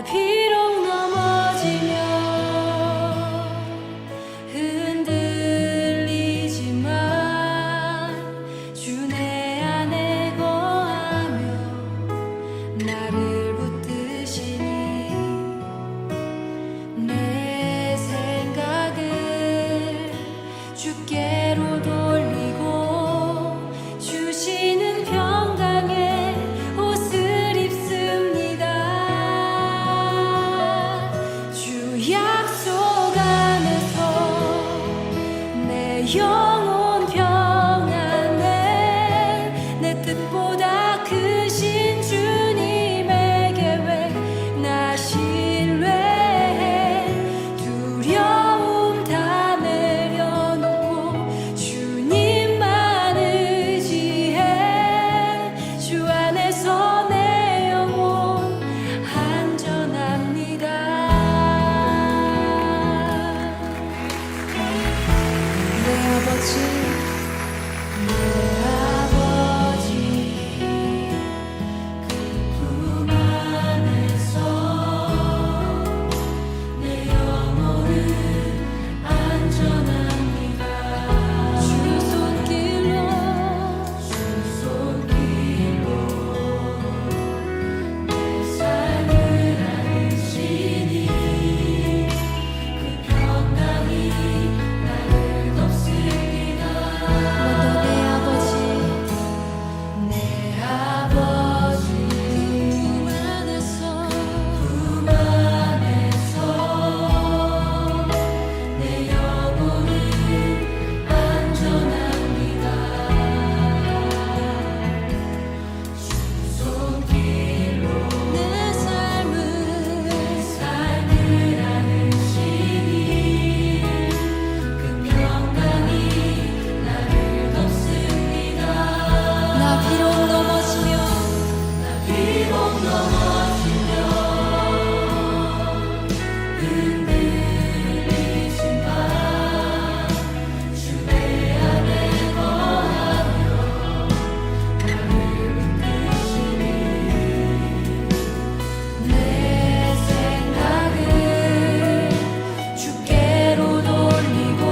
비록 넘어지며 흔들리지만 주 내 안에 거하며 나를 붙드시니 내 생각을 주께로 돌리고 주시는 평강의 옷을 입습니다. 주 약속 안에서 내 영혼 평안해. 내 뜻보다 크신 주님의 계획 나 신뢰해. 두려움 다 내려놓고 주님만 의지해. 주 안에서 내 영혼 안전합니다. 내 아버지, 내 아버지, 그 품 안에서 내 영혼은 안전합니다. 주 손길로 내 삶을 안으시니 그 평강이 나를 덮습니다. 먼저 내 아버지, 내 아버지, 품 안에서 내 영혼은 안전합니다. 주 손길로 내 삶을 안으시니 그 평강이 나를 덮습니다. 나 비록 넘어지며 흔들리지만 주 내 안에 거하며 나를 붙드시니 내 생각을 주께로 돌리고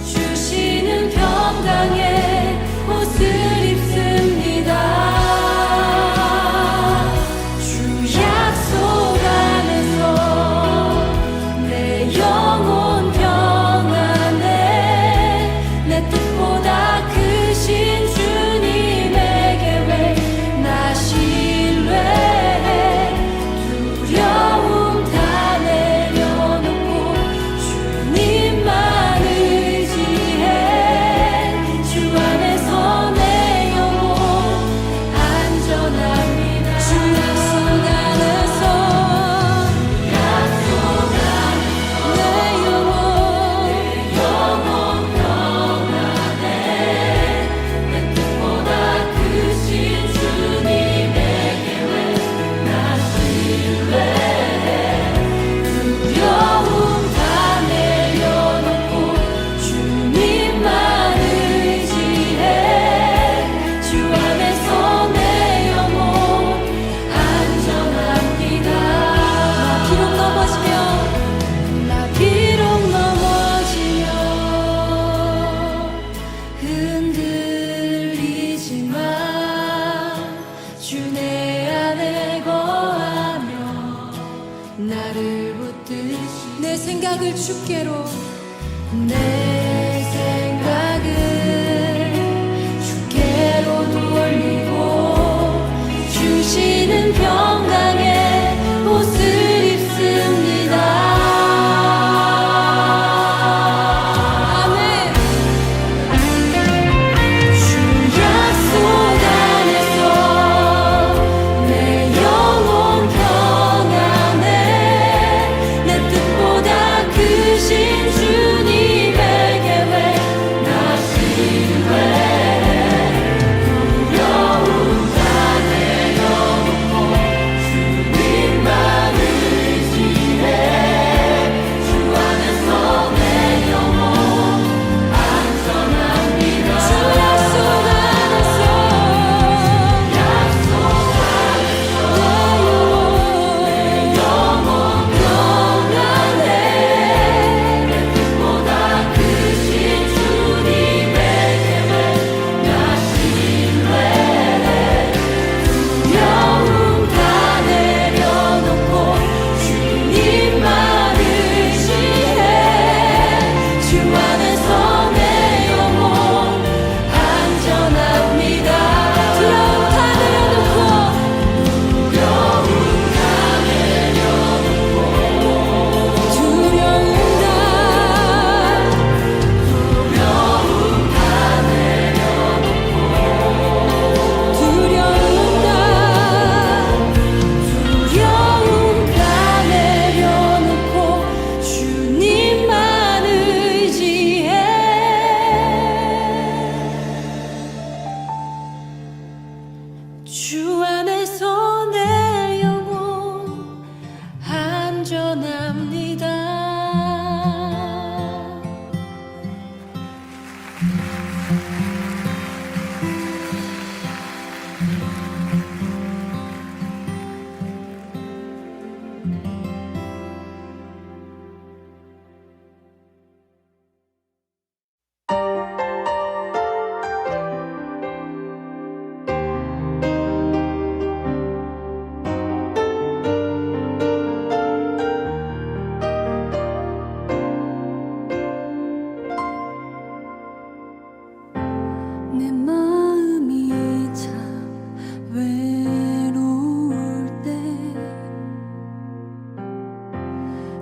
주시는 평강의 옷을 입습니다. 주 약속 안에서 내 영혼 평안해. 내 뜻보다 크신 주님의 계획 나 신뢰해. 두려움 다 내려놓고 주님만 의지해. 주 안에서 내 영혼 안전합니다. 주 약속 안에서 내 영혼 평안해. 내 뜻보다 크신 주님의 계획 나 신뢰해. 두려움 다 내려놓고 주님만 의지해. 주 안에서 내 영혼 안전합니다. 나 비록 넘어지며 흔들리지만 주 내 안에 거하며 나를 붙드시 내 생각을 주께로 내 생각을 주께로 돌리고 주시는 평강의 옷을 입습니다. 아멘. 주 약속 안에서 내 영혼 평안해. 내 뜻보다 크신 주님의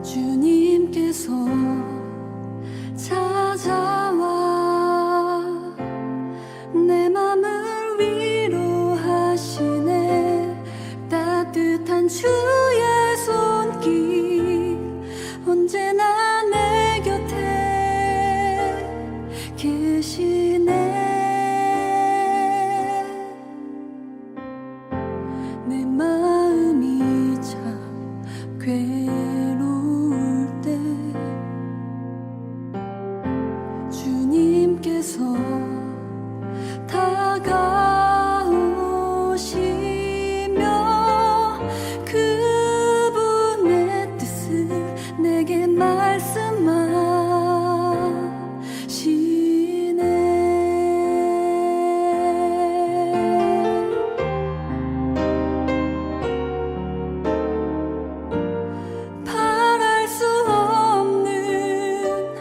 주님께서 찾아와 내 맘을 위로하시네. 따뜻한 주의 손길 언제나 내 곁에 계시네. 내 마음이 참 괴로울 때 주님께서 다가오시며 그분의 뜻을 내게 말씀하시네. 바랄 수 없는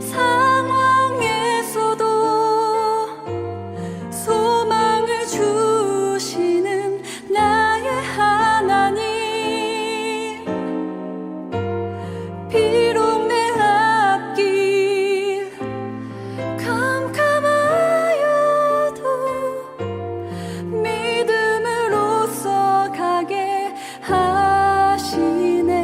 상황에서도 소망을 주시는 나의 하나님. 비록 내 앞길 캄캄하여도 믿음으로써 가게 하시네.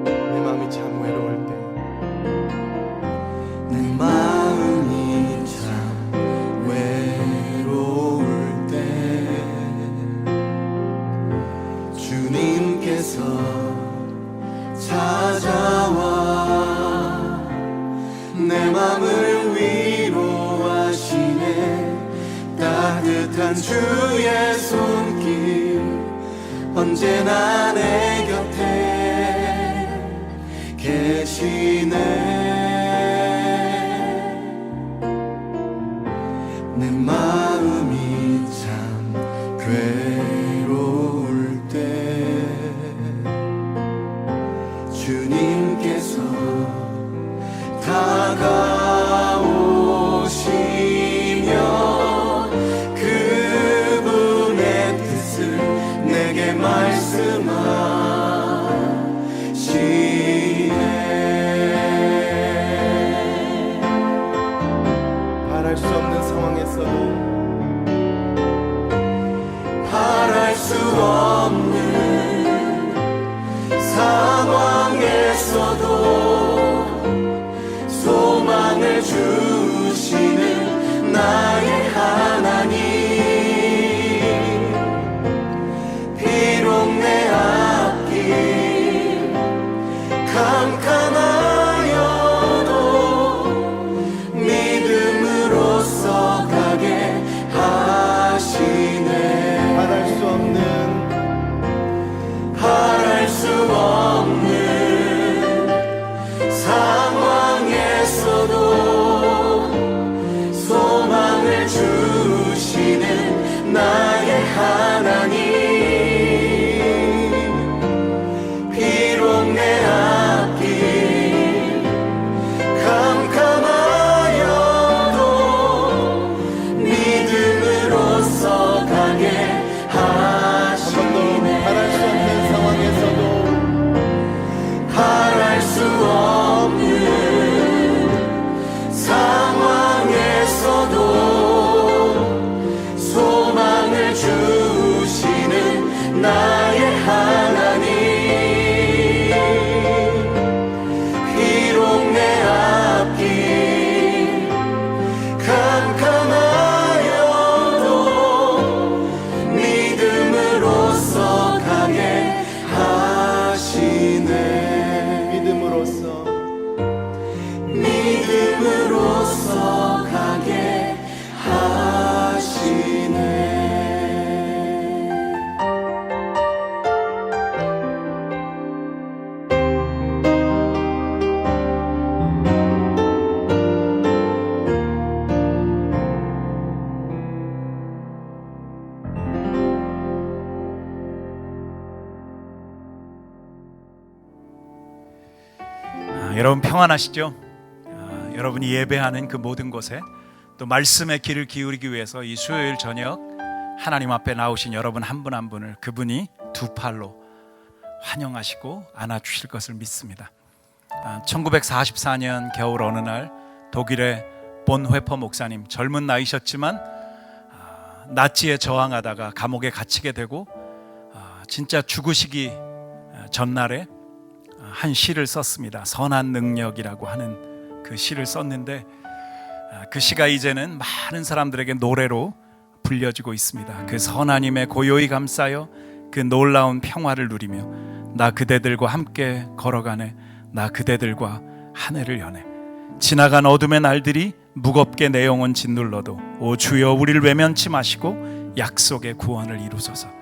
내 마음이 참 외로울 때, 내 마음이 참 외로울 때 주님께서 찾아와 내 마음을 위로하시네. 따뜻한 주의 손길 언제나 내 곁에 계시네. 내 마음이 참 괴로울 때 주님께서 다가오시며 그분의 뜻을 내게 말씀하시네. 바랄 수 없는 상황에서도, 바랄 수 없는 상황에서도 소망을 주시는 나의 하나님. 비록 내 앞길 캄캄하여도 믿음으로써 가게 하시네. 바랄 수 없는, 바랄 수 없는 상황에서도 소망을 여러분 평안하시죠? 여러분이 예배하는 그 모든 곳에 또 말씀의 귀를 기울이기 위해서 이 수요일 저녁 하나님 앞에 나오신 여러분 한 분 한 분을 그분이 두 팔로 환영하시고 안아주실 것을 믿습니다. 1944년 겨울 어느 날 독일의 본회퍼 목사님, 젊은 나이셨지만 나치에 저항하다가 감옥에 갇히게 되고 진짜 죽으시기 전날에 한 시를 썼습니다. 선한 능력이라고 하는 그 시를 썼는데 그 시가 이제는 많은 사람들에게 노래로 불려지고 있습니다. 그 선하님의 고요히 감싸여 그 놀라운 평화를 누리며 나 그대들과 함께 걸어가네, 나 그대들과 한 해를 여네. 지나간 어둠의 날들이 무겁게 내 영혼 짓눌러도 오 주여 우리를 외면치 마시고 약속의 구원을 이루소서.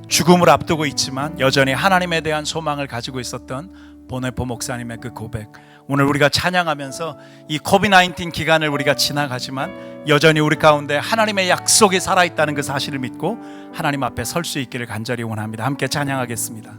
죽음을 앞두고 있지만 여전히 하나님에 대한 소망을 가지고 있었던 본회퍼 목사님의 그 고백, 오늘 우리가 찬양하면서 이 코비드-19 기간을 우리가 지나가지만 여전히 우리 가운데 하나님의 약속이 살아있다는 그 사실을 믿고 하나님 앞에 설 수 있기를 간절히 원합니다. 함께 찬양하겠습니다.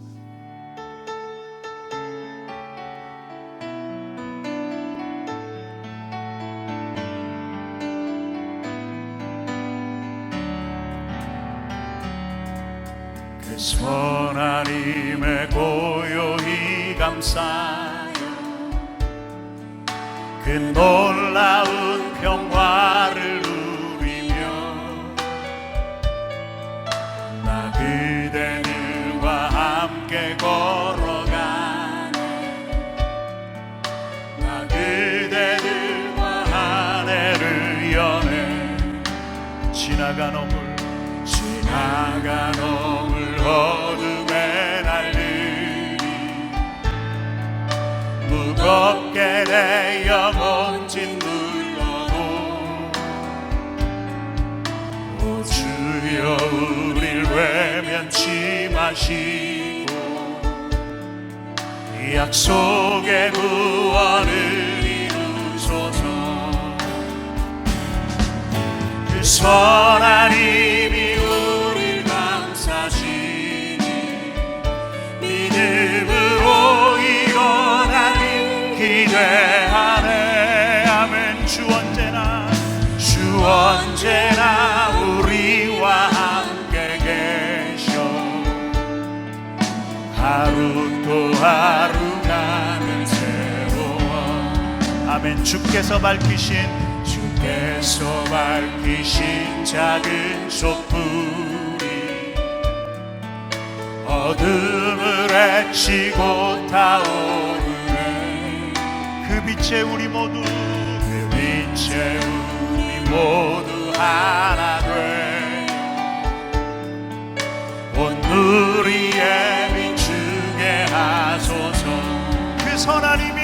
하나님의 고요히 감싸요 그 놀라운 평화를 누리며 나 그대들과 함께 걸어가네 나 그대들과 한 해를 여네 지나간 어물 어둠의 날들이 무겁게 내 영혼 짓눌러도 오 주여 우릴 외면치 마시고 약속의 구원을 이루소서. 그 선한 힘이 우릴 감싸시니 믿음으로 일어나길 기대하네. 아멘. 주 언제나 우리와 함께 계셔 하루 또 하루가는 새로워. 아멘. 주께서 밝히신 작은 촛불이 어둠을 헤치고 타오르네. 그 빛에 우리 모두 하나 돼 온 누리에 비추게 하소서. 그 선한 힘이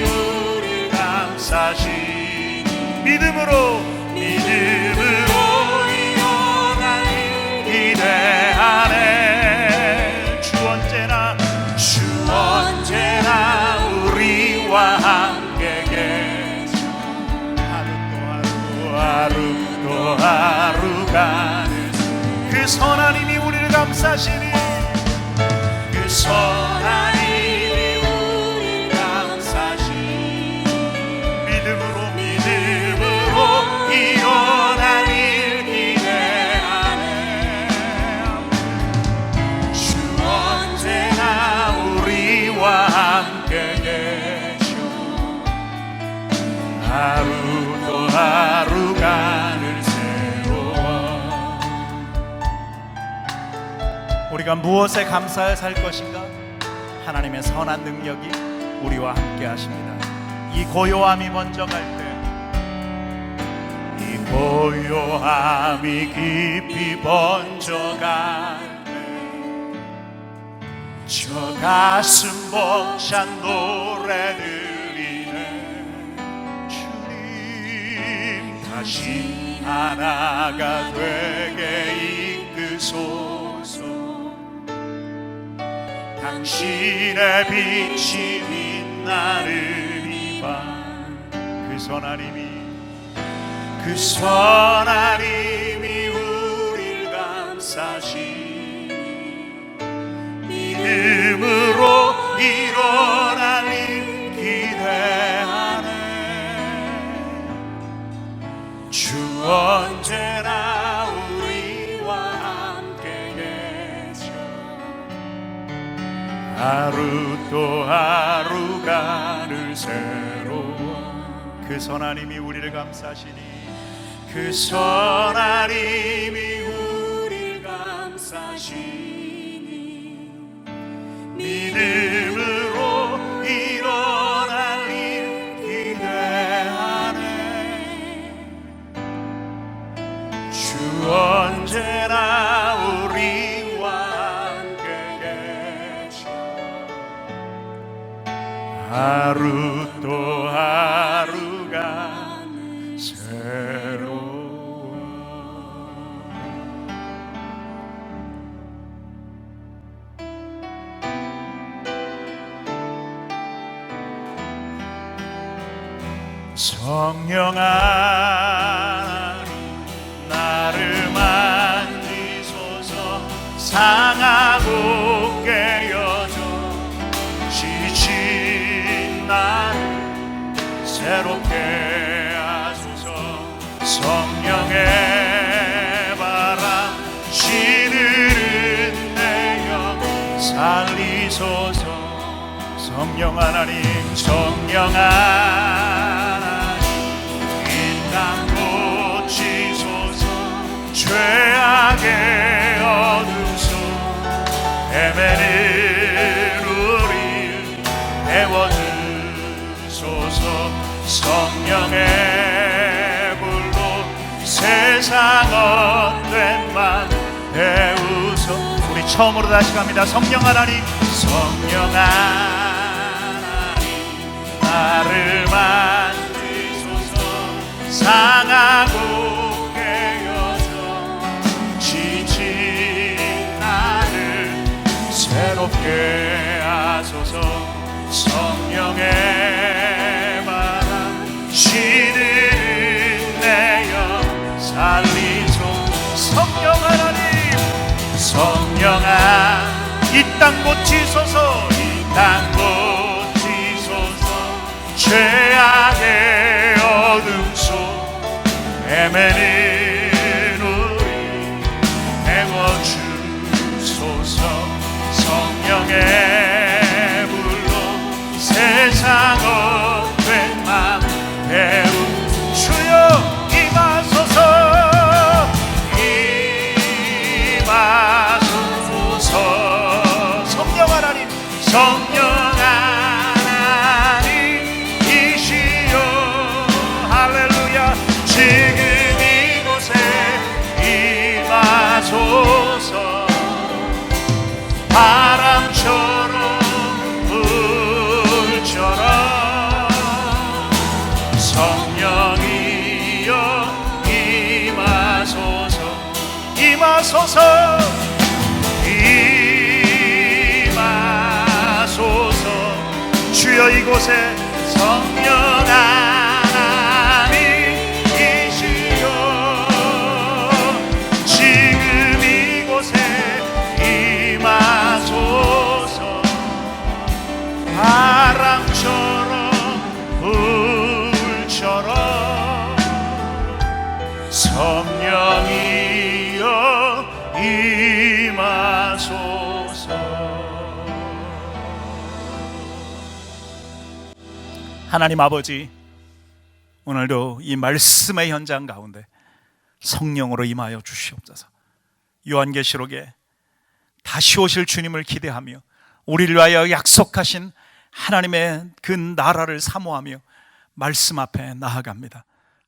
우리 감싸시니 믿음으로 일어나길 기대하네. 주 언제나 우리와 함께 계셔 하루 또 하루가는 그 선한 힘이 우리를 감싸시니 그 선한 힘이 우리를 감싸시니 믿음으로 일어나길 기대하네. 주 언제나 우리와 함께 계셔 하루 또 하루가는 새로워. 우리가 무엇에 감사해 살 것인가? 하나님의 선한 능력이 우리와 함께 하십니다. 이 고요함이 먼저 갈 때, 이 고요함이 깊이 번져갈 때 저 가슴 벅찬 노래 들리네. 주님 다시 하나가 되게 이끄소서. 당신의 빛이 빛나는 이 밤 그 선한 힘이 우릴 감싸시니 믿음으로 일어날 일 기대하네. 주 언제나 우리와 함께 계셔. 하루 또 하루가 늘 새로워. 그 선하님이 우리를 감싸시니, 그 선하님이 우리를 감싸시니, 믿음으로 일어날 일 기대하네. 주 언제나 우리와 함께 계셔. 하루 또 하루가 새로워. 성령 하나님 나를 만지소서. 상하고 깨어져 지친 나를 새롭게 하소서. 성령의 바람 시들은 내 영 살리소서. 성령 하나님, 성령 하나님 이 땅 고치소서. 죄악의 어둠 속 헤매는 우리를 깨워주소서. 성령의 불로 세상 헛된 맘 배우소. 우리 처음으로 다시 갑니다. 성령 하나님, 성령 하나님 나를 만지소서. 상하고 깨어져 지친 나를 새롭게 하소서. 성령의 바람 시들은 내 영 살리소서. 성령 하나님, 성령 하나님 이 땅 고치소서. 이 땅 고치소서. 죄악의 어둠 속 헤매는 우리 깨워주소서. 성령의 불로 세상 헛된 맘 배우 주여 임하소서. 임하소서. 성령 하나님, 성령 하나님이시여. 할렐루야. 지금 이곳에 임하소서. 바람처럼 불처럼 성령이여 임하소서. 임하소서. 임하소서. 주여 이곳에 성령 하나님이시여. 지금 이곳에 임하소서. 바람처럼 불처럼 성령이여 임하소서. 하나님 아버지, 오늘도 이 말씀의 현장 가운데 성령으로 임하여 주시옵소서. 요한계시록에 다시 오실 주님을 기대하며 우리를 위하여 약속하신 하나님의 그 나라를 사모하며 말씀 앞에 나아갑니다.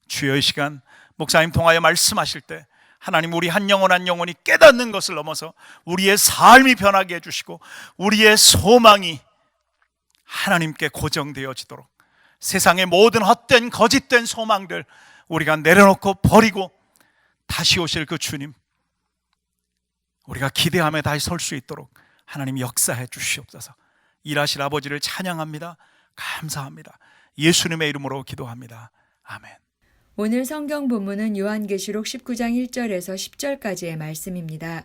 주여, 이 시간 목사님 통하여 말씀하실 때 하나님, 우리 한 영혼 한 영혼이 깨닫는 것을 넘어서 우리의 삶이 변하게 해주시고 우리의 소망이 하나님께 고정되어지도록 세상의 모든 헛된 거짓된 소망들 우리가 내려놓고 버리고 다시 오실 그 주님, 우리가 기대하며 다시 설 수 있도록 하나님 역사해 주시옵소서. 일하실 아버지를 찬양합니다. 감사합니다. 예수님의 이름으로 기도합니다. 아멘. 오늘 성경 본문은 요한계시록 19장 1절에서 10절까지의 말씀입니다.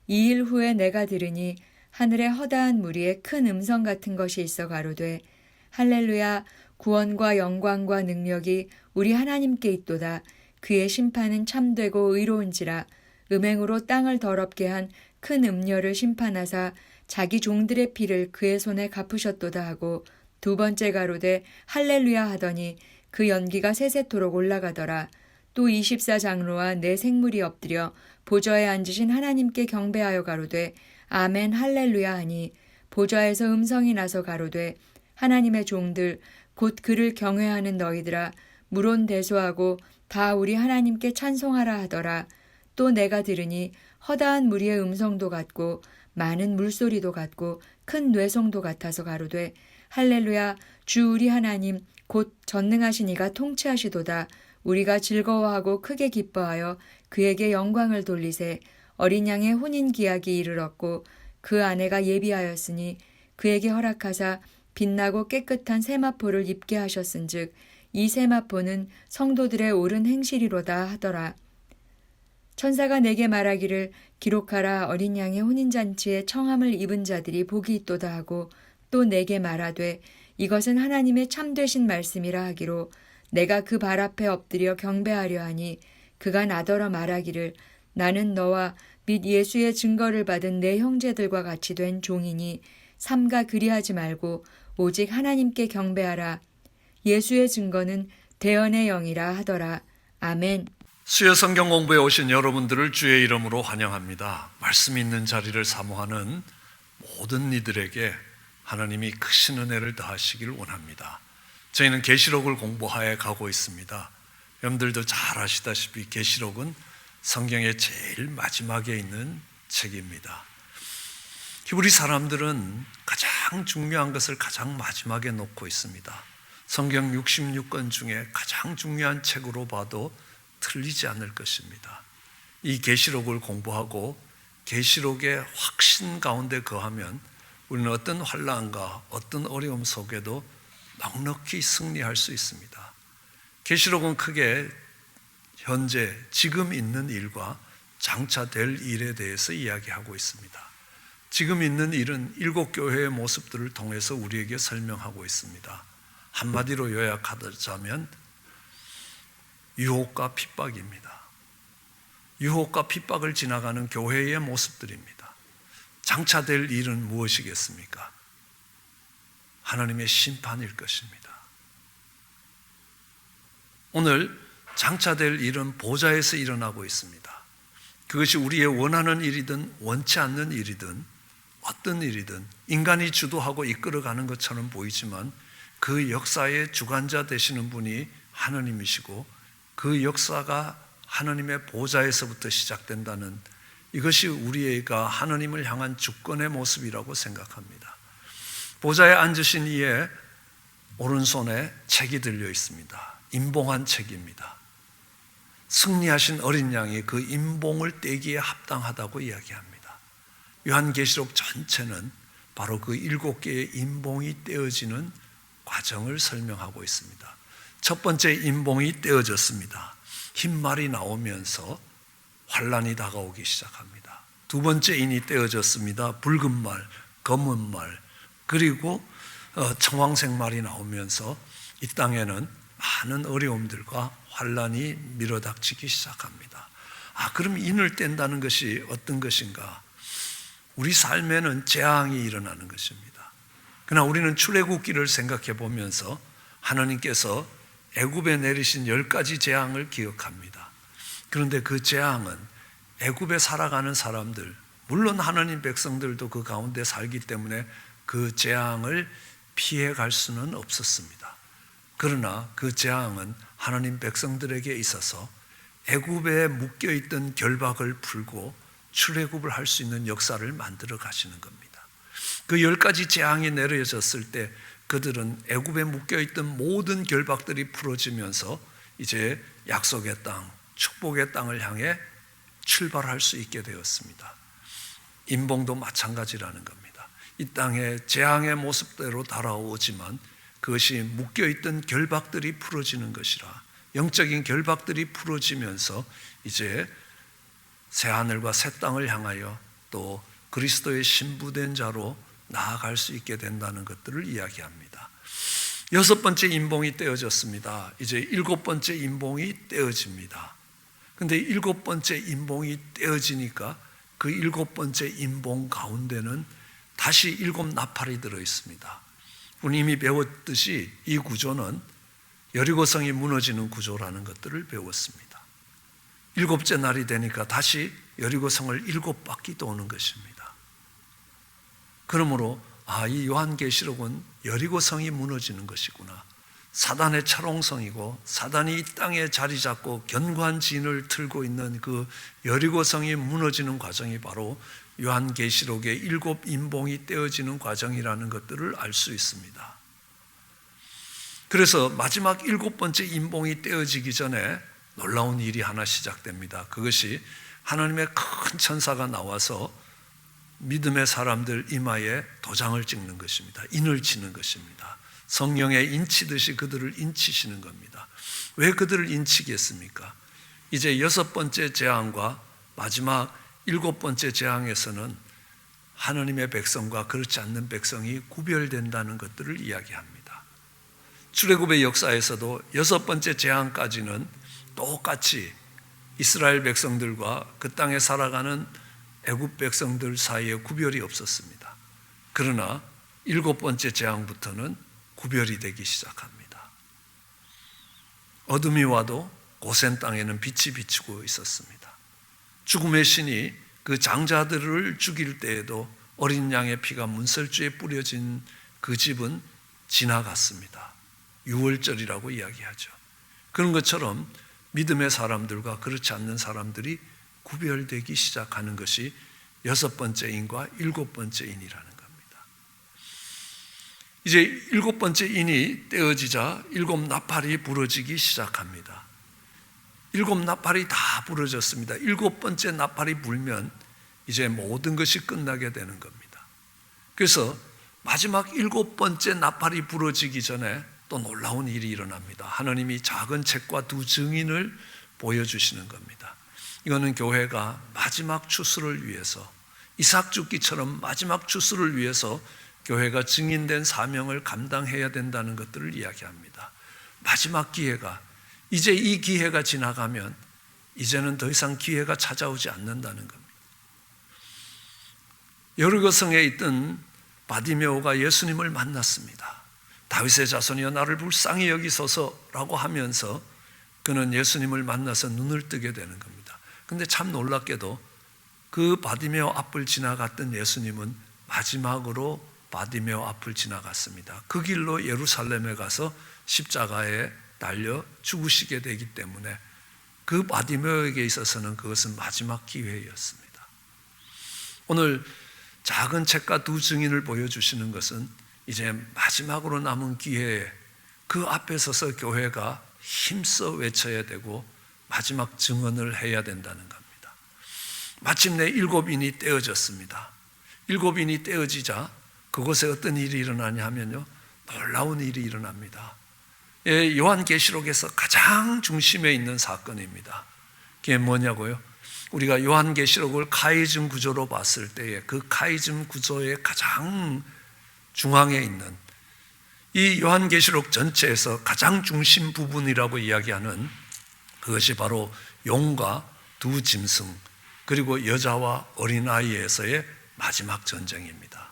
2일 후에 내가 들으니 하늘의 허다한 무리에 큰 음성 같은 것이 있어 가로되 할렐루야 구원과 영광과 능력이 우리 하나님께 있도다. 그의 심판은 참되고 의로운지라. 음행으로 땅을 더럽게 한 큰 음녀를 심판하사 자기 종들의 피를 그의 손에 갚으셨도다 하고 두 번째 가로되 할렐루야 하더니 그 연기가 세세토록 올라가더라. 또 24장로와 네 생물이 엎드려 보좌에 앉으신 하나님께 경배하여 가로되 아멘 할렐루야 하니 보좌에서 음성이 나서 가로되 하나님의 종들 곧 그를 경외하는 너희들아 물론대소하고 다 우리 하나님께 찬송하라 하더라. 또 내가 들으니 허다한 무리의 음성도 같고 많은 물소리도 같고 큰 뇌성도 같아서 가로되 할렐루야 주 우리 하나님 곧 전능하신 이가 통치하시도다. 우리가 즐거워하고 크게 기뻐하여 그에게 영광을 돌리세. 어린 양의 혼인 기약이 이르렀고 그 아내가 예비하였으니 그에게 허락하사 빛나고 깨끗한 세마포를 입게 하셨은즉 이 세마포는 성도들의 옳은 행실이로다 하더라. 천사가 내게 말하기를 기록하라 어린 양의 혼인잔치에 청함을 입은 자들이 복이 있도다 하고 또 내게 말하되 이것은 하나님의 참되신 말씀이라 하기로 내가 그 발 앞에 엎드려 경배하려 하니 그가 나더러 말하기를 나는 너와 및 예수의 증거를 받은 내 형제들과 같이 된 종이니 삼가 그리하지 말고 오직 하나님께 경배하라. 예수의 증거는 대언의 영이라 하더라. 아멘. 수요 성경 공부에 오신 여러분들을 주의 이름으로 환영합니다. 말씀 있는 자리를 사모하는 모든 이들에게 하나님이 크신 은혜를 더하시길 원합니다. 저희는 계시록을 공부하여 가고 있습니다. 여러분들도 잘 아시다시피 계시록은 성경의 제일 마지막에 있는 책입니다. 우리 사람들은 가장 중요한 것을 가장 마지막에 놓고 있습니다. 성경 66권 중에 가장 중요한 책으로 봐도 틀리지 않을 것입니다. 이 계시록을 공부하고 계시록의 확신 가운데 거하면 우리는 어떤 환난과 어떤 어려움 속에도 넉넉히 승리할 수 있습니다. 계시록은 크게 현재 지금 있는 일과 장차 될 일에 대해서 이야기하고 있습니다. 지금 있는 일은 7교회의 모습들을 통해서 우리에게 설명하고 있습니다. 한마디로 요약하자면 유혹과 핍박입니다. 유혹과 핍박을 지나가는 교회의 모습들입니다. 장차 될 일은 무엇이겠습니까? 하나님의 심판일 것입니다. 오늘 장차 될 일은 보좌에서 일어나고 있습니다. 그것이 우리의 원하는 일이든 원치 않는 일이든 어떤 일이든 인간이 주도하고 이끌어가는 것처럼 보이지만 그 역사의 주관자 되시는 분이 하나님이시고 그 역사가 하나님의 보좌에서부터 시작된다는 이것이 우리가 하나님을 향한 주권의 모습이라고 생각합니다. 보좌에 앉으신 이의 오른손에 책이 들려 있습니다. 임봉한 책입니다. 승리하신 어린 양이 그 임봉을 떼기에 합당하다고 이야기합니다. 요한계시록 전체는 바로 그 7개의 임봉이 떼어지는 과정을 설명하고 있습니다. 첫 번째 임봉이 떼어졌습니다. 흰 말이 나오면서 환란이 다가오기 시작합니다. 두 번째 인이 떼어졌습니다. 붉은 말, 검은 말, 그리고 청황색 말이 나오면서 이 땅에는 많은 어려움들과 환란이 밀어닥치기 시작합니다. 그럼 인을 뗀다는 것이 어떤 것인가? 우리 삶에는 재앙이 일어나는 것입니다. 그러나 우리는 출애굽기를 생각해 보면서 하나님께서 애굽에 내리신 10가지 재앙을 기억합니다. 그런데 그 재앙은 애굽에 살아가는 사람들, 물론 하나님 백성들도 그 가운데 살기 때문에 그 재앙을 피해갈 수는 없었습니다. 그러나 그 재앙은 하나님 백성들에게 있어서 애굽에 묶여있던 결박을 풀고 출애굽을 할 수 있는 역사를 만들어 가시는 겁니다. 그 10가지 재앙이 내려졌을 때 그들은 애굽에 묶여있던 모든 결박들이 풀어지면서 이제 약속의 땅, 축복의 땅을 향해 출발할 수 있게 되었습니다. 임봉도 마찬가지라는 겁니다. 이 땅에 재앙의 모습대로 달아오지만 그것이 묶여있던 결박들이 풀어지는 것이라, 영적인 결박들이 풀어지면서 이제 새 하늘과 새 땅을 향하여 또 그리스도의 신부된 자로 나아갈 수 있게 된다는 것들을 이야기합니다. 6번째 인봉이 떼어졌습니다. 이제 7번째 인봉이 떼어집니다. 근데 7번째 인봉이 떼어지니까 그 7번째 인봉 가운데는 다시 7 나팔이 들어 있습니다. 우리 이미 배웠듯이 이 구조는 여리고성이 무너지는 구조라는 것들을 배웠습니다. 7째 날이 되니까 다시 여리고성을 7바퀴 도는 것입니다. 그러므로 이 요한계시록은 여리고성이 무너지는 것이구나. 사단의 차롱성이고 사단이 이 땅에 자리 잡고 견고한 진을 틀고 있는 그 여리고성이 무너지는 과정이 바로 요한계시록의 7 인봉이 떼어지는 과정이라는 것들을 알 수 있습니다. 그래서 마지막 7번째 인봉이 떼어지기 전에 놀라운 일이 하나 시작됩니다. 그것이 하나님의 큰 천사가 나와서 믿음의 사람들 이마에 도장을 찍는 것입니다. 인을 치는 것입니다. 성령에 인치듯이 그들을 인치시는 겁니다. 왜 그들을 인치겠습니까? 이제 6번째 재앙과 마지막 7번째 재앙에서는 하나님의 백성과 그렇지 않는 백성이 구별된다는 것들을 이야기합니다. 출애굽의 역사에서도 6번째 재앙까지는 똑같이 이스라엘 백성들과 그 땅에 살아가는 애굽 백성들 사이에 구별이 없었습니다. 그러나 7번째 재앙부터는 구별이 되기 시작합니다. 어둠이 와도 고센 땅에는 빛이 비치고 있었습니다. 죽음의 신이 그 장자들을 죽일 때에도 어린 양의 피가 문설주에 뿌려진 그 집은 지나갔습니다. 유월절이라고 이야기하죠. 그런 것처럼 믿음의 사람들과 그렇지 않는 사람들이 구별되기 시작하는 것이 6번째 인과 7번째 인이라는 겁니다. 이제 7번째 인이 떼어지자 7 나팔이 부러지기 시작합니다. 7 나팔이 다 부러졌습니다. 7번째 나팔이 불면 이제 모든 것이 끝나게 되는 겁니다. 그래서 마지막 7번째 나팔이 부러지기 전에 또 놀라운 일이 일어납니다. 하나님이 작은 책과 2 증인을 보여주시는 겁니다. 이거는 교회가 마지막 추수를 위해서 이삭 죽기처럼 마지막 추수를 위해서 교회가 증인된 사명을 감당해야 된다는 것들을 이야기합니다. 마지막 기회가, 이제 이 기회가 지나가면 이제는 더 이상 기회가 찾아오지 않는다는 겁니다. 여리고성에 있던 바디메오가 예수님을 만났습니다. 다윗의 자손이여 나를 불쌍히 여기소서라고 하면서 그는 예수님을 만나서 눈을 뜨게 되는 겁니다. 근데 참 놀랍게도 그 바디메오 앞을 지나갔던 예수님은 마지막으로 바디메오 앞을 지나갔습니다. 그 길로 예루살렘에 가서 십자가에 달려 죽으시게 되기 때문에 그 바디메오에게 있어서는 그것은 마지막 기회였습니다. 오늘 작은 책과 2 증인을 보여주시는 것은 이제 마지막으로 남은 기회에 그 앞에 서서 교회가 힘써 외쳐야 되고 마지막 증언을 해야 된다는 겁니다. 마침내 7인이 떼어졌습니다. 7인이 떼어지자 그곳에 어떤 일이 일어나냐 하면요, 놀라운 일이 일어납니다. 요한계시록에서 가장 중심에 있는 사건입니다. 그게 뭐냐고요? 우리가 요한계시록을 카이즘 구조로 봤을 때에 그 카이즘 구조의 가장 중앙에 있는 이 요한계시록 전체에서 가장 중심 부분이라고 이야기하는 그것이 바로 용과 2 짐승 그리고 여자와 어린아이에서의 마지막 전쟁입니다.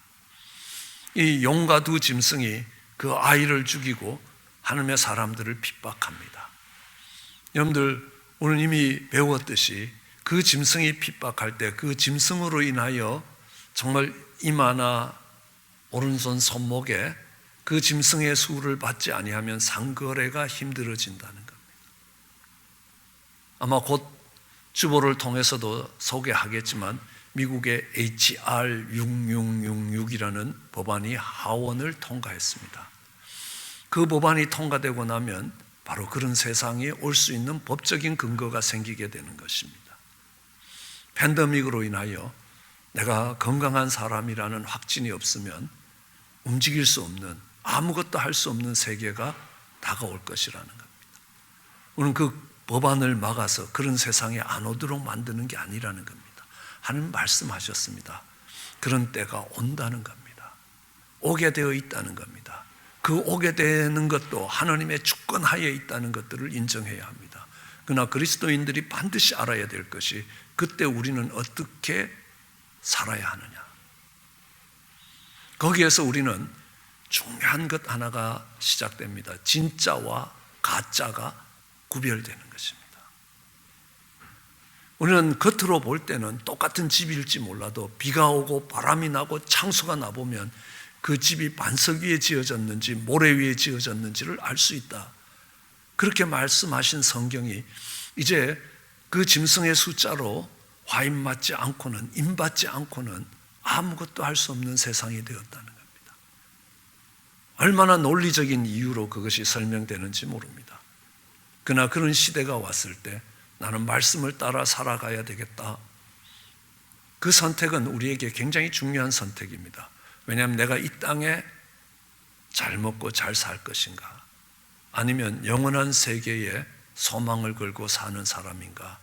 이 용과 2 짐승이 그 아이를 죽이고 하나님의 사람들을 핍박합니다. 여러분들 오늘 이미 배웠듯이 그 짐승이 핍박할 때 그 짐승으로 인하여 정말 이마나 오른손 손목에 그 짐승의 수를 받지 아니하면 상거래가 힘들어진다는 겁니다. 아마 곧 주보를 통해서도 소개하겠지만 미국의 HR 6666이라는 법안이 하원을 통과했습니다. 그 법안이 통과되고 나면 바로 그런 세상에 올 수 있는 법적인 근거가 생기게 되는 것입니다. 팬데믹으로 인하여 내가 건강한 사람이라는 확진이 없으면 움직일 수 없는, 아무것도 할 수 없는 세계가 다가올 것이라는 겁니다. 우리는 그 법안을 막아서 그런 세상에 안 오도록 만드는 게 아니라는 겁니다. 하나님 말씀하셨습니다. 그런 때가 온다는 겁니다. 오게 되어 있다는 겁니다. 그 오게 되는 것도 하나님의 주권 하에 있다는 것들을 인정해야 합니다. 그러나 그리스도인들이 반드시 알아야 될 것이 그때 우리는 어떻게 살아야 하느냐. 거기에서 우리는 중요한 것 하나가 시작됩니다. 진짜와 가짜가 구별되는 것입니다. 우리는 겉으로 볼 때는 똑같은 집일지 몰라도 비가 오고 바람이 나고 창수가 나보면 그 집이 반석 위에 지어졌는지 모래 위에 지어졌는지를 알 수 있다. 그렇게 말씀하신 성경이 이제 그 짐승의 숫자로 화인받지 않고는, 임받지 않고는 아무것도 할 수 없는 세상이 되었다는 겁니다. 얼마나 논리적인 이유로 그것이 설명되는지 모릅니다. 그러나 그런 시대가 왔을 때 나는 말씀을 따라 살아가야 되겠다. 그 선택은 우리에게 굉장히 중요한 선택입니다. 왜냐하면 내가 이 땅에 잘 먹고 잘 살 것인가, 아니면 영원한 세계에 소망을 걸고 사는 사람인가,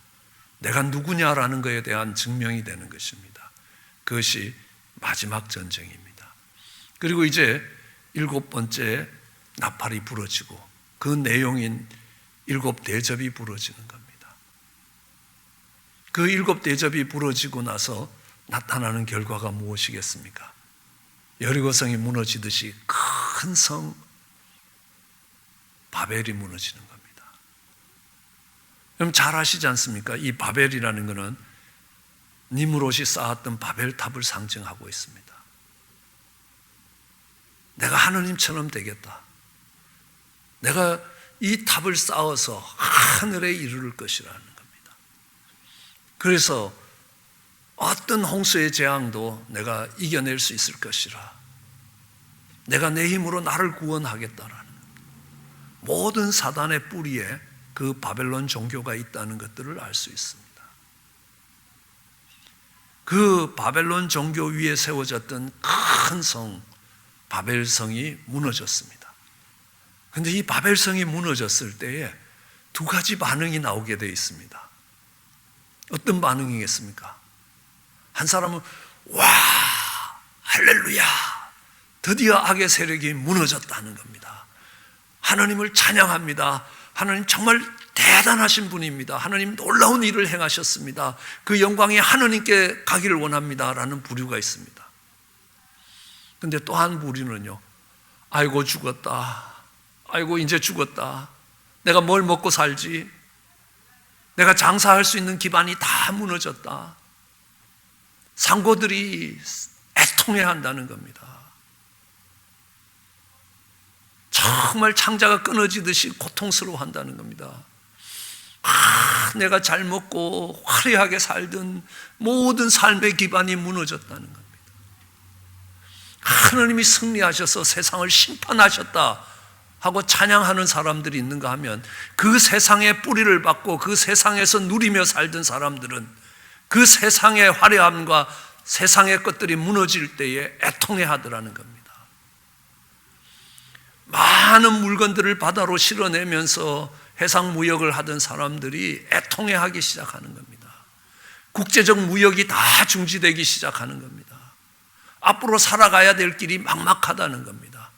내가 누구냐라는 것에 대한 증명이 되는 것입니다. 그것이 마지막 전쟁입니다. 그리고 이제 7번째 나팔이 부러지고 그 내용인 7대접이 부러지는 겁니다. 그 7대접이 부러지고 나서 나타나는 결과가 무엇이겠습니까? 여리고성이 무너지듯이 큰 성 바벨이 무너지는 겁니다. 그럼 잘 아시지 않습니까? 이 바벨이라는 것은 니므롯이 쌓았던 바벨탑을 상징하고 있습니다. 내가 하느님처럼 되겠다. 내가 이 탑을 쌓아서 하늘에 이르를 것이라는 겁니다. 그래서 어떤 홍수의 재앙도 내가 이겨낼 수 있을 것이라. 내가 내 힘으로 나를 구원하겠다라는 겁니다. 모든 사단의 뿌리에 그 바벨론 종교가 있다는 것들을 알 수 있습니다. 그 바벨론 종교 위에 세워졌던 큰 성, 바벨성이 무너졌습니다. 그런데 이 바벨성이 무너졌을 때에 두 가지 반응이 나오게 되어 있습니다. 어떤 반응이겠습니까? 한 사람은 와, 할렐루야, 드디어 악의 세력이 무너졌다는 겁니다. 하나님을 찬양합니다. 하나님 정말 대단하신 분입니다. 하나님 놀라운 일을 행하셨습니다. 그 영광이 하나님께 가기를 원합니다 라는 부류가 있습니다. 그런데 또 한 부류는요, 아이고 죽었다, 아이고 이제 죽었다, 내가 뭘 먹고 살지, 내가 장사할 수 있는 기반이 다 무너졌다, 상고들이 애통해한다는 겁니다. 정말 창자가 끊어지듯이 고통스러워한다는 겁니다. 내가 잘 먹고 화려하게 살던 모든 삶의 기반이 무너졌다는 겁니다. 하나님이 승리하셔서 세상을 심판하셨다 하고 찬양하는 사람들이 있는가 하면, 그 세상의 뿌리를 받고 그 세상에서 누리며 살던 사람들은 그 세상의 화려함과 세상의 것들이 무너질 때에 애통해하더라는 겁니다. 많은 물건들을 바다로 실어내면서 해상 무역을 하던 사람들이 애통해하기 시작하는 겁니다. 국제적 무역이 다 중지되기 시작하는 겁니다. 앞으로 살아가야 될 길이 막막하다는 겁니다.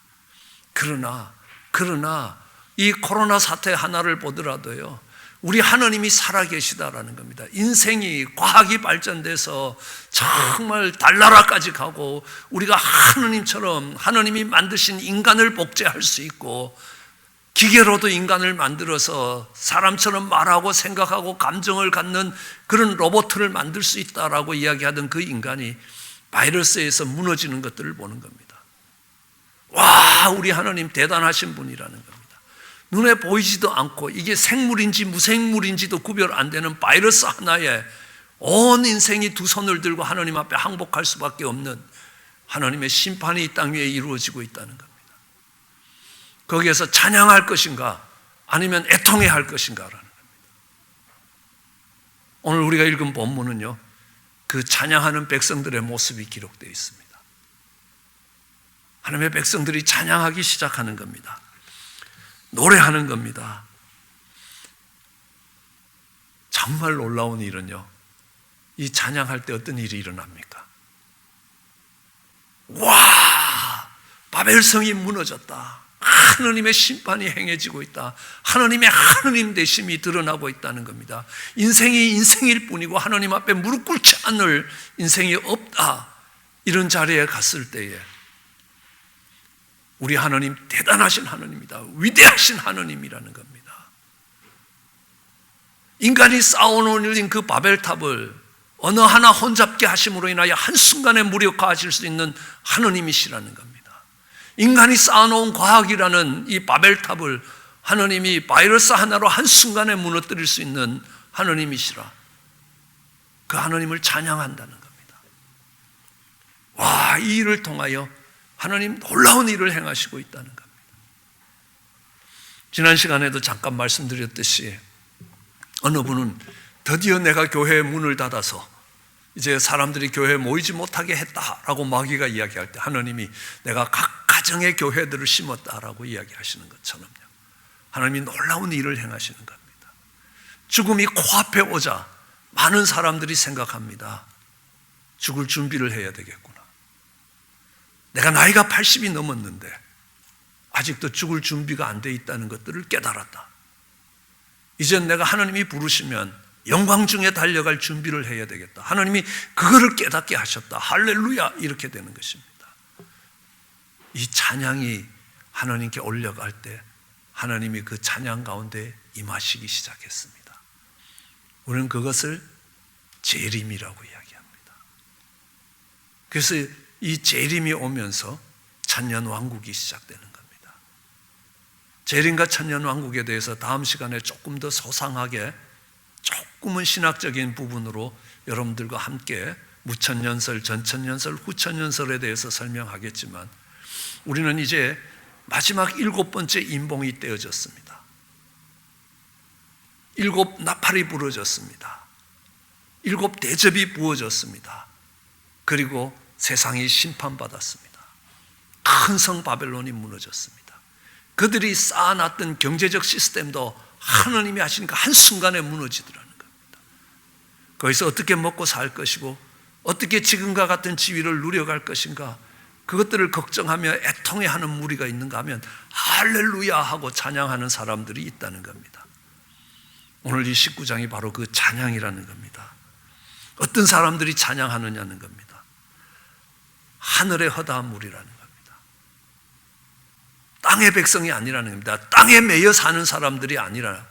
그러나 이 코로나 사태 하나를 보더라도요, 우리 하나님이 살아계시다라는 겁니다. 인생이, 과학이 발전돼서 정말 달나라까지 가고 우리가 하나님처럼 하나님이 만드신 인간을 복제할 수 있고, 기계로도 인간을 만들어서 사람처럼 말하고 생각하고 감정을 갖는 그런 로봇을 만들 수 있다라고 이야기하던 그 인간이 바이러스에서 무너지는 것들을 보는 겁니다. 와, 우리 하나님 대단하신 분이라는 겁니다. 눈에 보이지도 않고 이게 생물인지 무생물인지도 구별 안 되는 바이러스 하나에 온 인생이 두 손을 들고 하나님 앞에 항복할 수밖에 없는 하나님의 심판이 이 땅 위에 이루어지고 있다는 겁니다. 거기에서 찬양할 것인가 아니면 애통해야 할 것인가라는 겁니다. 오늘 우리가 읽은 본문은요, 그 찬양하는 백성들의 모습이 기록되어 있습니다. 하나님의 백성들이 찬양하기 시작하는 겁니다. 노래하는 겁니다. 정말 놀라운 일은요, 이 찬양할 때 어떤 일이 일어납니까? 바벨성이 무너졌다. 하나님의 심판이 행해지고 있다. 하나님의 하나님 되심이 드러나고 있다는 겁니다. 인생이 인생일 뿐이고 하나님 앞에 무릎 꿇지 않을 인생이 없다. 이런 자리에 갔을 때에 우리 하나님 대단하신 하나님이다. 위대하신 하나님이라는 겁니다. 인간이 쌓아놓은 그 바벨탑을 어느 하나 혼잡게 하심으로 인하여 한순간에 무력화하실 수 있는 하나님이시라는 겁니다. 인간이 쌓아놓은 과학이라는 이 바벨탑을 하나님이 바이러스 하나로 한순간에 무너뜨릴 수 있는 하나님이시라. 그 하나님을 찬양한다는 겁니다. 와, 이 일을 통하여 하나님 놀라운 일을 행하시고 있다는 겁니다. 지난 시간에도 잠깐 말씀드렸듯이 어느 분은 드디어 내가 교회의 문을 닫아서 이제 사람들이 교회에 모이지 못하게 했다라고 마귀가 이야기할 때 하나님이 내가 각 가정의 교회들을 심었다라고 이야기하시는 것처럼요. 하나님이 놀라운 일을 행하시는 겁니다. 죽음이 코앞에 오자 많은 사람들이 생각합니다. 죽을 준비를 해야 되겠구나. 내가 나이가 80이 넘었는데 아직도 죽을 준비가 안 돼 있다는 것들을 깨달았다. 이젠 내가 하나님이 부르시면 영광 중에 달려갈 준비를 해야 되겠다. 하나님이 그거를 깨닫게 하셨다. 할렐루야, 이렇게 되는 것입니다. 이 찬양이 하나님께 올려갈 때 하나님이 그 찬양 가운데 임하시기 시작했습니다. 우리는 그것을 재림이라고 이야기합니다. 그래서 이 재림이 오면서 천년왕국이 시작되는 겁니다. 재림과 천년왕국에 대해서 다음 시간에 조금 더 소상하게, 조금은 신학적인 부분으로 여러분들과 함께 무천년설, 전천년설, 후천년설에 대해서 설명하겠지만 우리는 이제 마지막 7번째 인봉이 떼어졌습니다. 7 나팔이 부러졌습니다. 7 대접이 부어졌습니다. 그리고 세상이 심판받았습니다. 큰 성 바벨론이 무너졌습니다. 그들이 쌓아놨던 경제적 시스템도 하나님이 하시니까 한순간에 무너지더라는 겁니다. 거기서 어떻게 먹고 살 것이고 어떻게 지금과 같은 지위를 누려갈 것인가, 그것들을 걱정하며 애통해하는 무리가 있는가 하면 할렐루야 하고 찬양하는 사람들이 있다는 겁니다. 오늘 이 19장이 바로 그 찬양이라는 겁니다. 어떤 사람들이 찬양하느냐는 겁니다. 하늘의 허다한 무리라는 겁니다. 땅의 백성이 아니라는 겁니다. 땅에 매여 사는 사람들이 아니라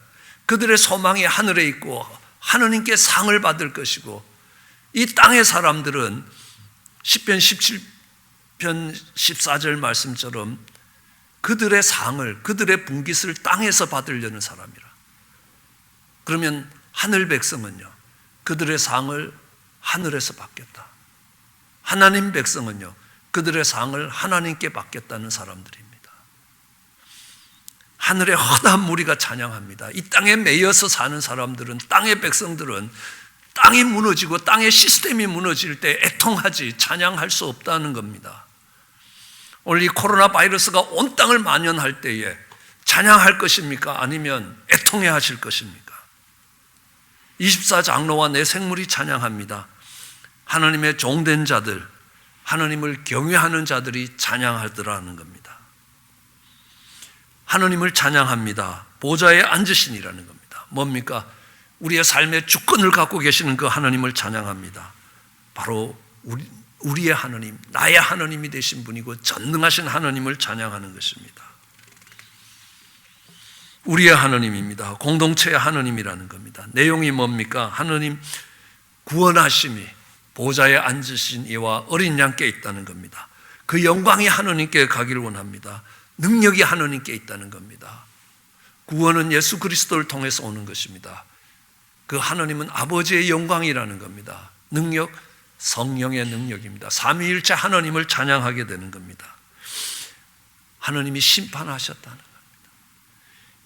그들의 소망이 하늘에 있고 하느님께 상을 받을 것이고, 이 땅의 사람들은 시편 17편 14절 말씀처럼 그들의 상을, 그들의 분깃을 땅에서 받으려는 사람이라. 그러면 하늘 백성은요, 그들의 상을 하늘에서 받겠다. 하나님 백성은요, 그들의 상을 하나님께 받겠다는 사람들입니다. 하늘의 허다한 무리가 찬양합니다. 이 땅에 매여서 사는 사람들은, 땅의 백성들은 땅이 무너지고 땅의 시스템이 무너질 때 애통하지 찬양할 수 없다는 겁니다. 오늘 이 코로나 바이러스가 온 땅을 만연할 때에 찬양할 것입니까? 아니면 애통해 하실 것입니까? 24장로와 내 생물이 찬양합니다. 하나님의 종된 자들, 하나님을 경외하는 자들이 찬양하더라는 겁니다. 하나님을 찬양합니다. 보좌에 앉으시니라는 겁니다. 뭡니까? 우리의 삶의 주권을 갖고 계시는 그 하나님을 찬양합니다. 바로 우리의 하나님, 나의 하나님이 되신 분이고 전능하신 하나님을 찬양하는 것입니다. 우리의 하나님입니다. 공동체의 하나님이라는 겁니다. 내용이 뭡니까? 하나님 구원하심이 보좌에 앉으신 이와 어린 양께 있다는 겁니다. 그 영광이 하나님께 가기를 원합니다. 능력이 하나님께 있다는 겁니다. 구원은 예수 그리스도를 통해서 오는 것입니다. 그 하나님은 아버지의 영광이라는 겁니다. 능력, 성령의 능력입니다. 삼위일체 하나님을 찬양하게 되는 겁니다. 하나님이 심판하셨다는 겁니다.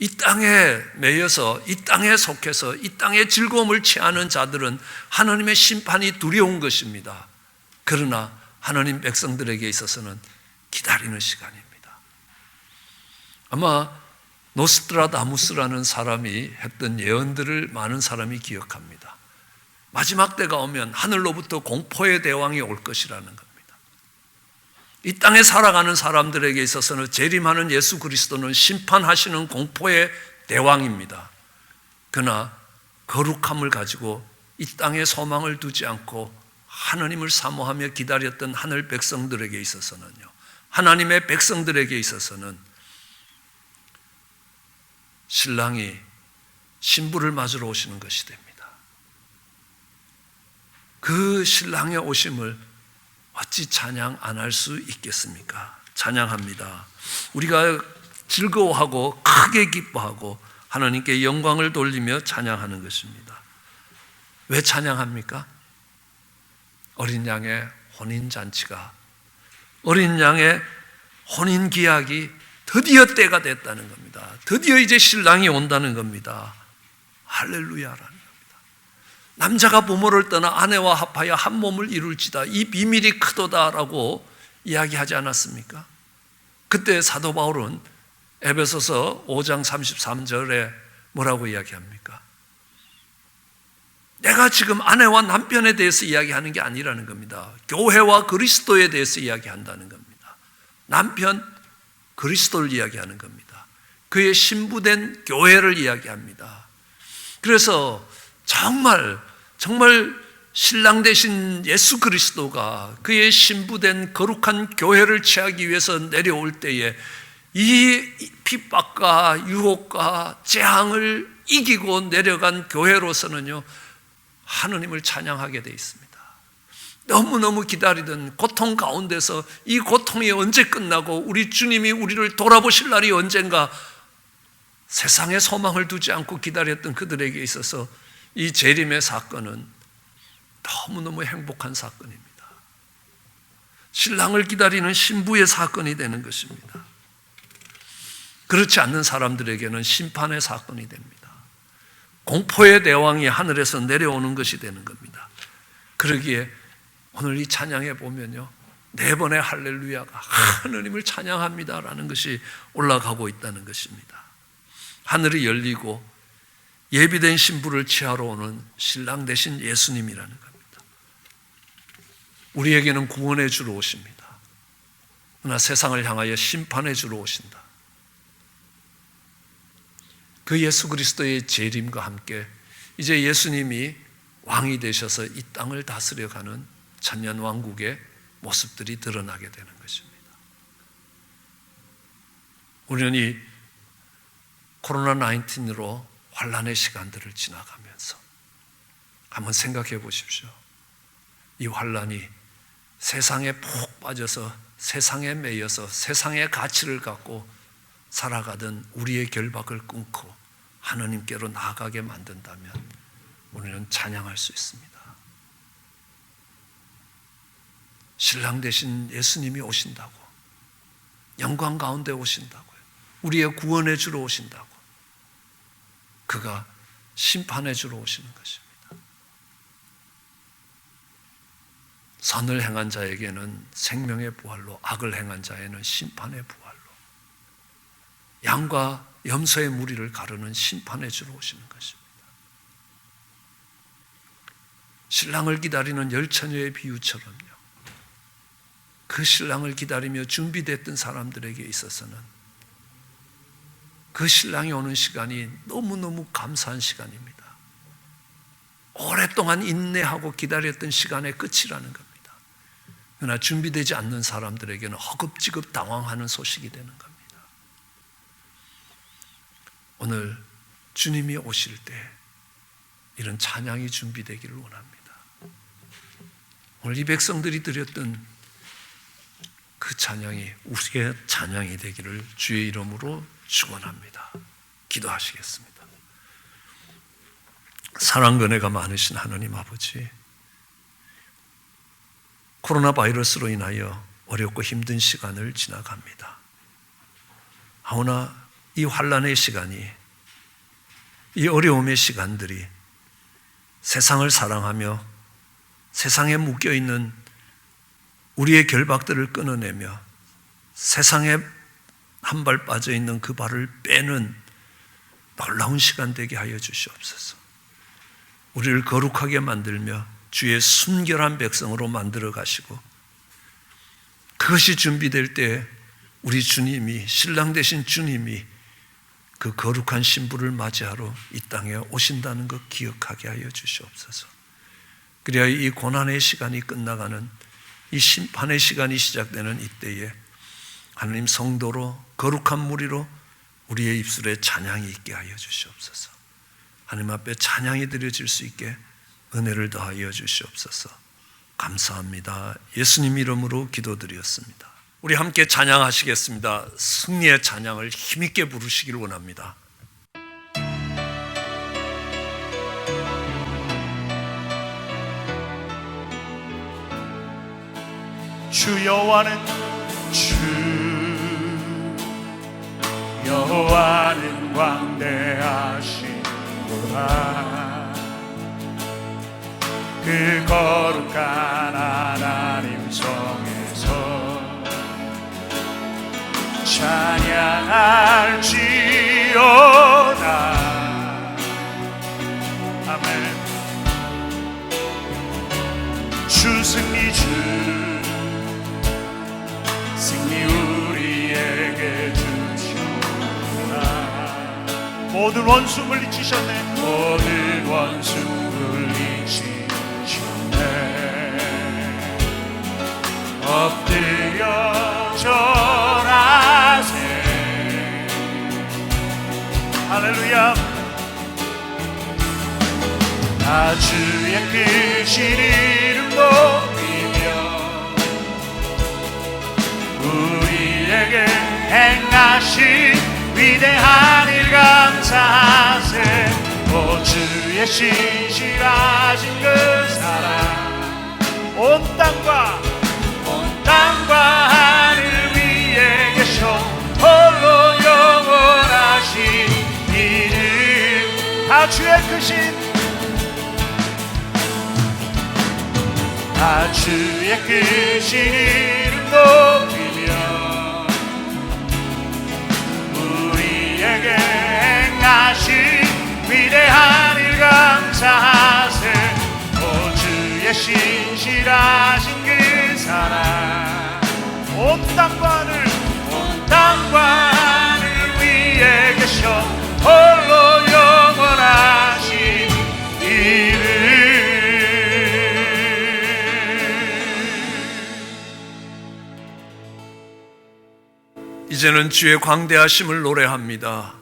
이 땅에 매여서, 이 땅에 속해서, 이 땅의 즐거움을 취하는 자들은 하나님의 심판이 두려운 것입니다. 그러나 하나님 백성들에게 있어서는 기다리는 시간입니다. 아마 노스트라다무스라는 사람이 했던 예언들을 많은 사람이 기억합니다. 마지막 때가 오면 하늘로부터 공포의 대왕이 올 것이라는 겁니다. 이 땅에 살아가는 사람들에게 있어서는 재림하는 예수 그리스도는 심판하시는 공포의 대왕입니다. 그러나 거룩함을 가지고 이 땅에 소망을 두지 않고 하나님을 사모하며 기다렸던 하늘 백성들에게 있어서는요, 하나님의 백성들에게 있어서는 신랑이 신부를 맞으러 오시는 것이 됩니다. 그 신랑의 오심을 어찌 찬양 안 할 수 있겠습니까? 찬양합니다. 우리가 즐거워하고 크게 기뻐하고 하나님께 영광을 돌리며 찬양하는 것입니다. 왜 찬양합니까? 어린 양의 혼인잔치가, 어린 양의 혼인기약이 드디어 때가 됐다는 겁니다. 드디어 이제 신랑이 온다는 겁니다. 할렐루야라는 겁니다. 남자가 부모를 떠나 아내와 합하여 한 몸을 이룰지다, 이 비밀이 크도다라고 이야기하지 않았습니까? 그때 사도 바울은 에베소서 5장 33절에 뭐라고 이야기합니까? 내가 지금 아내와 남편에 대해서 이야기하는 게 아니라는 겁니다. 교회와 그리스도에 대해서 이야기한다는 겁니다. 남편 그리스도를 이야기하는 겁니다. 그의 신부된 교회를 이야기합니다. 그래서 정말 신랑 되신 예수 그리스도가 그의 신부된 거룩한 교회를 취하기 위해서 내려올 때에 이 핍박과 유혹과 재앙을 이기고 내려간 교회로서는요, 하느님을 찬양하게 되어 있습니다. 너무너무 기다리던 고통 가운데서 이 고통이 언제 끝나고 우리 주님이 우리를 돌아보실 날이 언젠가, 세상에 소망을 두지 않고 기다렸던 그들에게 있어서 이 재림의 사건은 너무너무 행복한 사건입니다. 신랑을 기다리는 신부의 사건이 되는 것입니다. 그렇지 않는 사람들에게는 심판의 사건이 됩니다. 공포의 대왕이 하늘에서 내려오는 것이 되는 겁니다. 그러기에 오늘 이 찬양에 보면요, 4번의 할렐루야가 하느님을 찬양합니다라는 것이 올라가고 있다는 것입니다. 하늘이 열리고 예비된 신부를 취하러 오는 신랑 되신 예수님이라는 겁니다. 우리에게는 구원해 주러 오십니다. 그러나 세상을 향하여 심판해 주러 오신다. 그 예수 그리스도의 재림과 함께 이제 예수님이 왕이 되셔서 이 땅을 다스려가는 천년왕국의 모습들이 드러나게 되는 것입니다. 우리는 이 코로나19으로 환난의 시간들을 지나가면서 한번 생각해 보십시오. 이 환난이 세상에 푹 빠져서 세상에 매여서 세상의 가치를 갖고 살아가던 우리의 결박을 끊고 하나님께로 나아가게 만든다면 우리는 찬양할 수 있습니다. 신랑 되신 예수님이 오신다고, 영광 가운데 오신다고요. 우리의 구원해 주러 오신다고. 그가 심판해 주러 오시는 것입니다. 선을 행한 자에게는 생명의 부활로, 악을 행한 자에는 심판의 부활로, 양과 염소의 무리를 가르는 심판해 주러 오시는 것입니다. 신랑을 기다리는 열처녀의 비유처럼요, 그 신랑을 기다리며 준비됐던 사람들에게 있어서는 그 신랑이 오는 시간이 너무너무 감사한 시간입니다. 오랫동안 인내하고 기다렸던 시간의 끝이라는 겁니다. 그러나 준비되지 않는 사람들에게는 허겁지겁 당황하는 소식이 되는 겁니다. 오늘 주님이 오실 때 이런 찬양이 준비되기를 원합니다. 오늘 이 백성들이 드렸던 그 찬양이 우리의 찬양이 되기를 주의 이름으로 축원합니다. 기도하시겠습니다. 사랑과 은혜가 많으신 하나님 아버지, 코로나 바이러스로 인하여 어렵고 힘든 시간을 지나갑니다. 하오나 이 환난의 시간이, 이 어려움의 시간들이 세상을 사랑하며 세상에 묶여있는 우리의 결박들을 끊어내며 세상에 한 발 빠져있는 그 발을 빼는 놀라운 시간 되게 하여 주시옵소서. 우리를 거룩하게 만들며 주의 순결한 백성으로 만들어 가시고 그것이 준비될 때 우리 주님이, 신랑 되신 주님이 그 거룩한 신부를 맞이하러 이 땅에 오신다는 것 기억하게 하여 주시옵소서. 그래야 이 고난의 시간이 끝나가는, 이 심판의 시간이 시작되는 이때에 하나님 성도로, 거룩한 무리로 우리의 입술에 찬양이 있게 하여 주시옵소서. 하나님 앞에 찬양이 드려질 수 있게 은혜를 더하여 주시옵소서. 감사합니다. 예수님 이름으로 기도드렸습니다. 우리 함께 찬양하시겠습니다. 승리의 찬양을 힘있게 부르시길 원합니다. 주 여호와는 주 여호와는 광대하시구나. 그 거룩한 하나님 성에서 찬양할지어다. 아멘. 주 승리, 주 승리 우리에게 주시구나. 모든 원수 물리치셨네. 모든 원수 물리치셨네. 엎드려 절하세. 할렐루야. 나 주의 크신 이름 높이며 우리에게 행하신 위대한 일 감사하세. 오 주의 신실하신 그 사랑 온 땅과 하늘 위에 계셔 홀로 영원하신 이름. 다 주의 크신, 다 주의 크신 이름 높이며 우리에게 행하신 위대한 일 감사하세. 오 주의 신실하신 그 사랑 온 땅과 하늘 위에 계셔 홀로 영원하신 이름. 이제는 주의 광대하심을 노래합니다.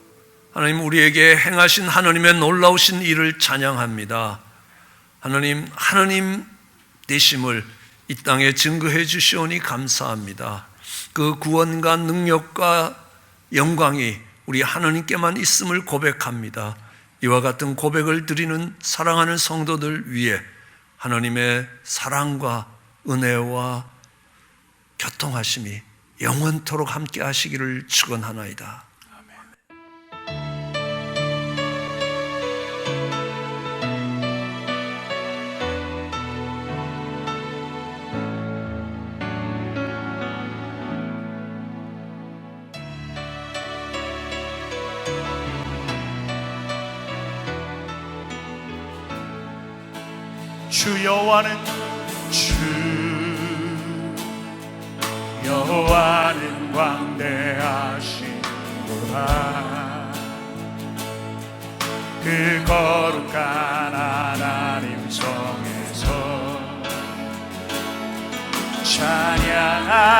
하나님, 우리에게 행하신 하나님의 놀라우신 일을 찬양합니다. 하나님 되심을 이 땅에 증거해 주시오니 감사합니다. 그 구원과 능력과 영광이 우리 하나님께만 있음을 고백합니다. 이와 같은 고백을 드리는 사랑하는 성도들 위해 하나님의 사랑과 은혜와 교통하심이 영원토록 함께 하시기를 축원하나이다. 주 여호와는 주 여호와는 광대하시구나. 그 거룩한 하나님 성에서 찬양할지어다.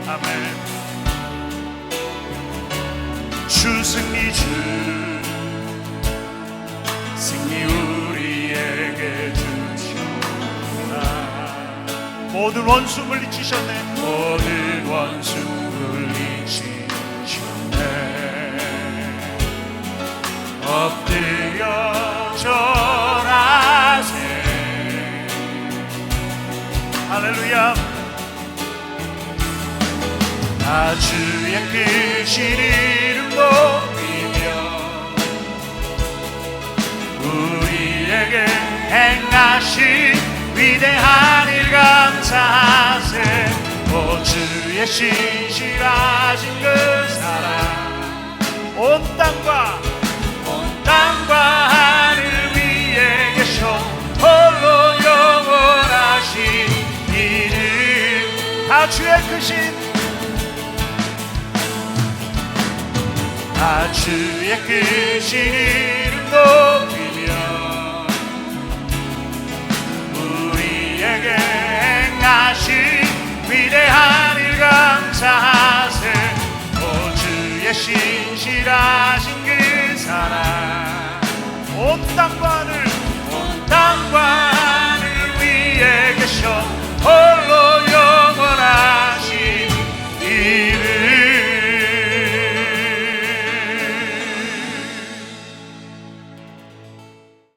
아멘. 주 승리, 주 승리 우리에게 주시구나. 모든 원수 물리치셨네. 모든 원수 물리치셨네. 엎드려 절하세. 할렐루야. 나 주의 크신 이름 높이며 우리에게 행하신 위대한 일 감사하세. 오 주의 신실하신 그 사랑 온 땅과 하늘 위에 계셔 홀로 주의 크신 이름 높이며 우리에게 행하신 위대한 일 감사하세. 오 주의 신실하신 그 사랑 온 땅과